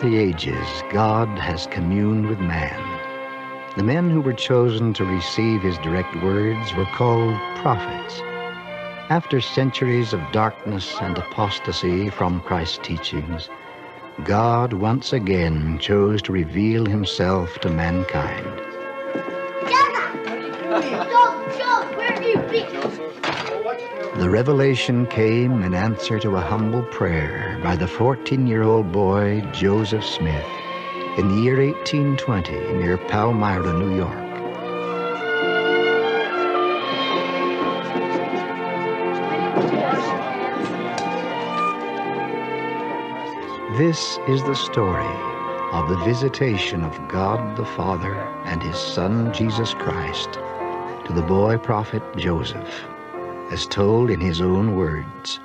the ages, God has communed with man. The men who were chosen to receive his direct words were called prophets. After centuries of darkness and apostasy from Christ's teachings, God once again chose to reveal himself to mankind. The revelation came in answer to a humble prayer by the 14-year-old boy Joseph Smith in the year 1820 near Palmyra, New York. This is the story of the visitation of God the Father and his Son Jesus Christ to the boy prophet Joseph, as told in his own words.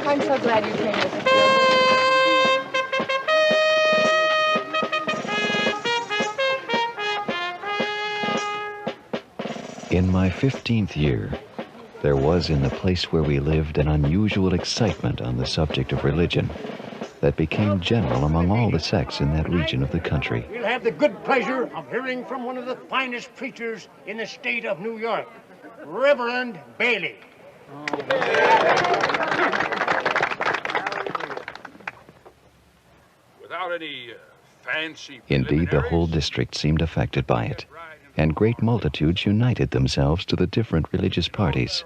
I'm so glad you came with us. In my 15th year, there was in the place where we lived an unusual excitement on the subject of religion that became general among all the sects in that region of the country. We'll have the good pleasure of hearing from one of the finest preachers in the state of New York, Reverend Bailey. Without any fancy Indeed, the whole district seemed affected by it, and great multitudes united themselves to the different religious parties,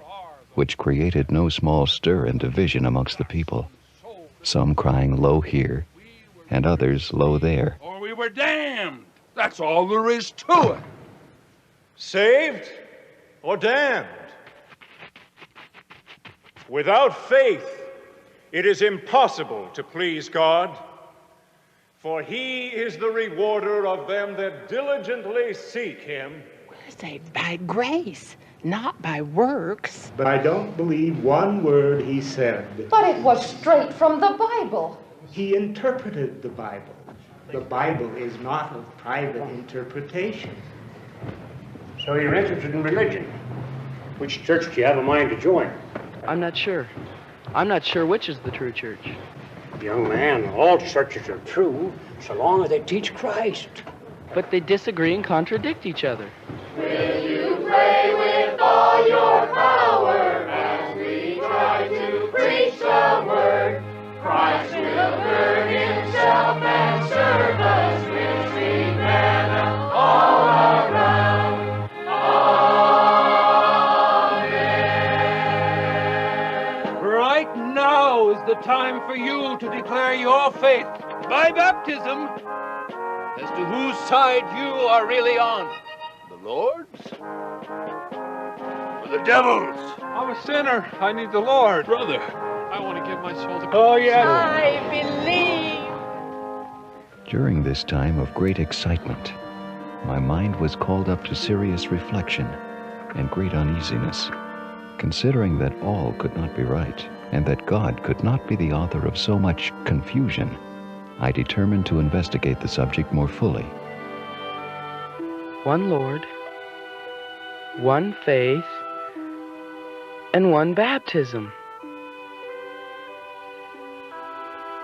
which created no small stir and division amongst the people, some crying low here, and others low there. or we were damned. That's all there is to it. Saved or damned? Without faith, it is impossible to please God, for he is the rewarder of them that diligently seek him. Saved by grace, not by works. But I don't believe one word he said. But it was straight from the Bible. He interpreted the Bible. The Bible is not of private interpretation. So you're interested in religion. Which church do you have in mind to join? I'm not sure. I'm not sure which is the true church. Young man, all churches are true, so long as they teach Christ. But they disagree and contradict each other. Will you pray with all your power as we try to preach the word? Christ will gird himself and serve us with sweet manna all around. Amen. Right now is the time for you to declare your faith by baptism as to whose side you are really on. The Lord's or the devil's? I'm a sinner. I need the Lord. Brother, I want to give my soul to Christ. oh yes. I believe. During this time of great excitement, my mind was called up to serious reflection and great uneasiness, considering that all could not be right, and that God could not be the author of so much confusion. I determined to investigate the subject more fully. One Lord, one faith, and one baptism.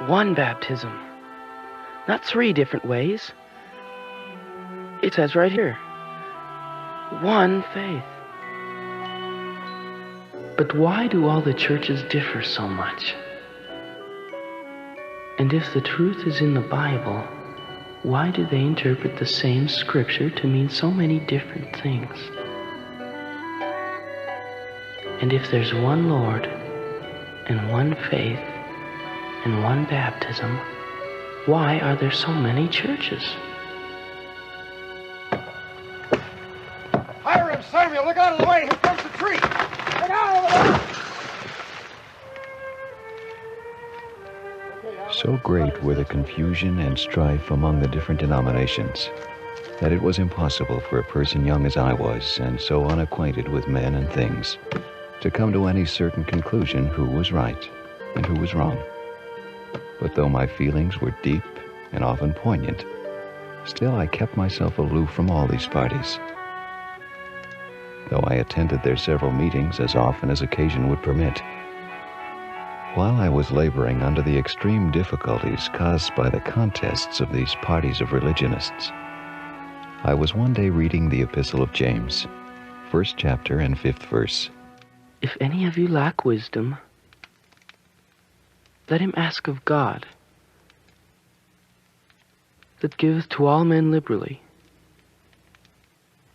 One baptism. Not three different ways. It says right here, one faith. But why do all the churches differ so much? And if the truth is in the Bible, why do they interpret the same scripture to mean so many different things? And if there's one Lord, and one faith, and one baptism, why are there so many churches? Hiram, Samuel, look out of the way. Here comes the tree. Look out of the way. So great were the confusion and strife among the different denominations that it was impossible for a person young as I was, and so unacquainted with men and things, to come to any certain conclusion who was right and who was wrong. But though my feelings were deep and often poignant, still I kept myself aloof from all these parties. though I attended their several meetings as often as occasion would permit. While I was laboring under the extreme difficulties caused by the contests of these parties of religionists, I was one day reading the Epistle of James, 1st chapter and 5th verse. If any of you lack wisdom, let him ask of God, that giveth to all men liberally,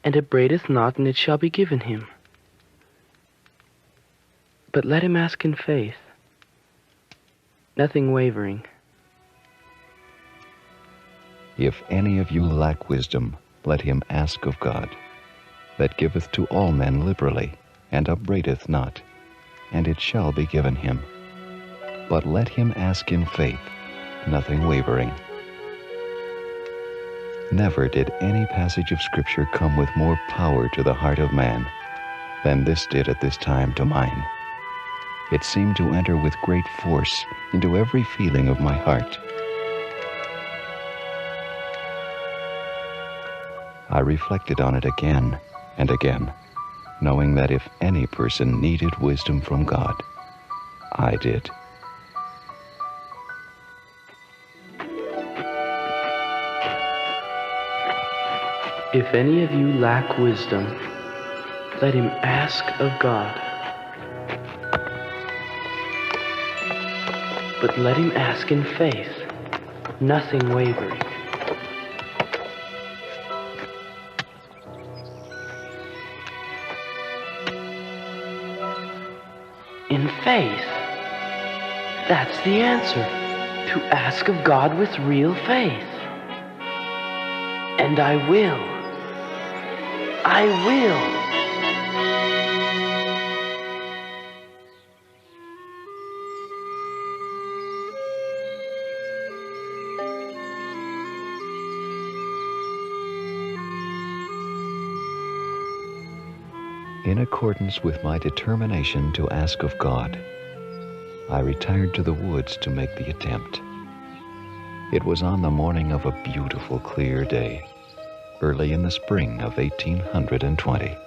and upbraideth not, and it shall be given him. But let him ask in faith, nothing wavering. If any of you lack wisdom, let him ask of God, that giveth to all men liberally, and upbraideth not, and it shall be given him. But let him ask in faith, nothing wavering. Never did any passage of Scripture come with more power to the heart of man than this did at this time to mine. It seemed to enter with great force into every feeling of my heart. I reflected on it again and again, knowing that if any person needed wisdom from God, I did. If any of you lack wisdom, let him ask of God. But let him ask in faith, nothing wavering. In faith, that's the answer. To ask of God with real faith. And I will. I will. In accordance with my determination to ask of God, I retired to the woods to make the attempt. It was on the morning of a beautiful, clear day, early in the spring of 1820.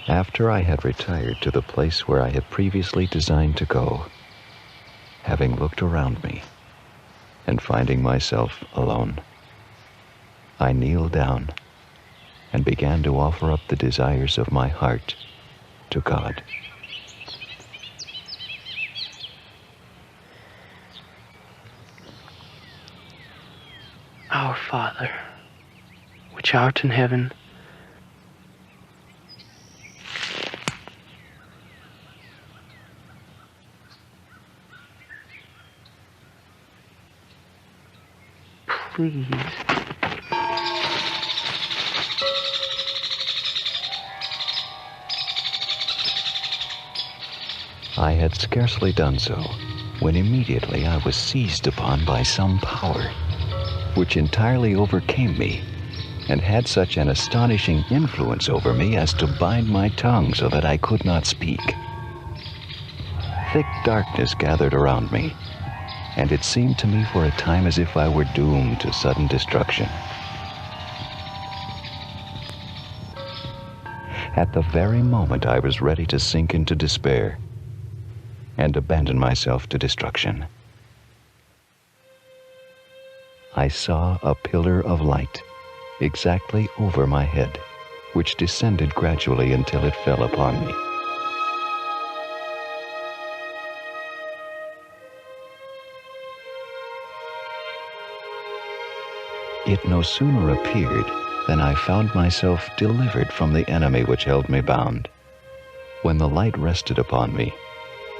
After I had retired to the place where I had previously designed to go, having looked around me and finding myself alone, I kneeled down and began to offer up the desires of my heart to God. Our Father, which art in heaven, please. I had scarcely done so when immediately I was seized upon by some power which entirely overcame me and had such an astonishing influence over me as to bind my tongue so that I could not speak. Thick darkness gathered around me, and it seemed to me for a time as if I were doomed to sudden destruction. At the very moment I was ready to sink into despair and abandon myself to destruction, I saw a pillar of light exactly over my head, which descended gradually until it fell upon me. It no sooner appeared than I found myself delivered from the enemy which held me bound. When the light rested upon me,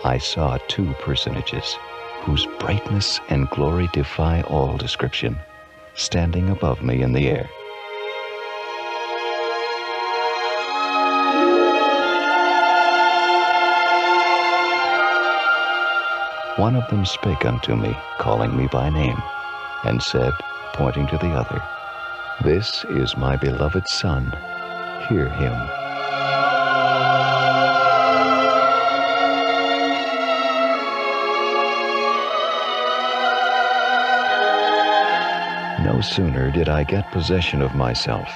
I saw two personages, whose brightness and glory defy all description, standing above me in the air. One of them spake unto me, calling me by name, and said, pointing to the other, "This is my beloved Son, hear him." No sooner did I get possession of myself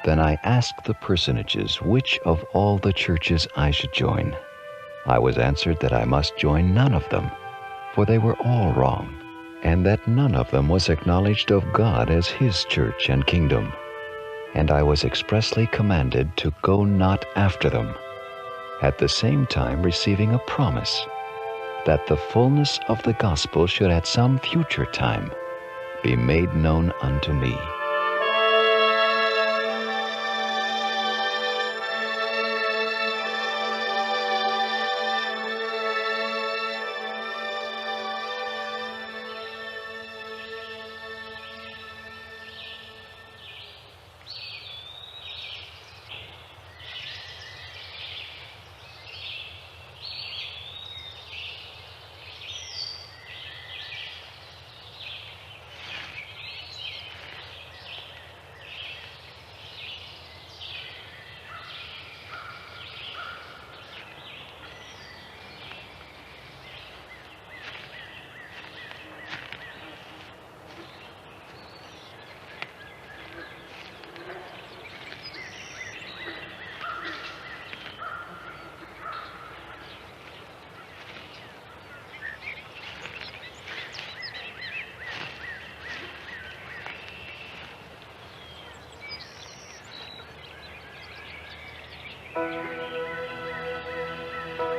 than I asked the personages which of all the churches I should join. I was answered that I must join none of them, for they were all wrong, and that none of them was acknowledged of God as his church and kingdom. And I was expressly commanded to go not after them, at the same time receiving a promise that the fullness of the gospel should at some future time be made known unto me.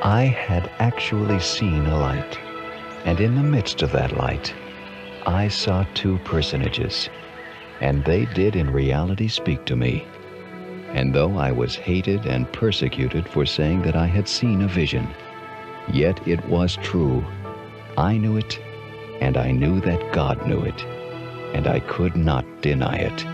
I had actually seen a light, and in the midst of that light, I saw two personages, and they did in reality speak to me. And though I was hated and persecuted for saying that I had seen a vision, yet it was true. I knew it, and I knew that God knew it, and I could not deny it.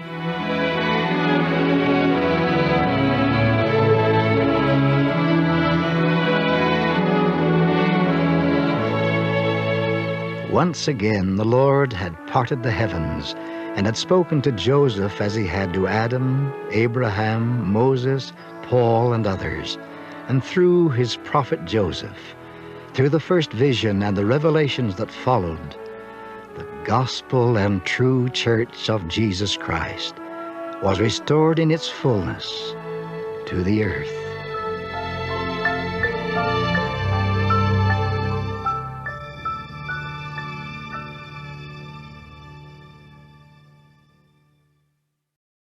Once again, the Lord had parted the heavens and had spoken to Joseph as he had to Adam, Abraham, Moses, Paul, and others. And through his prophet Joseph, through the first vision and the revelations that followed, the gospel and true church of Jesus Christ was restored in its fullness to the earth.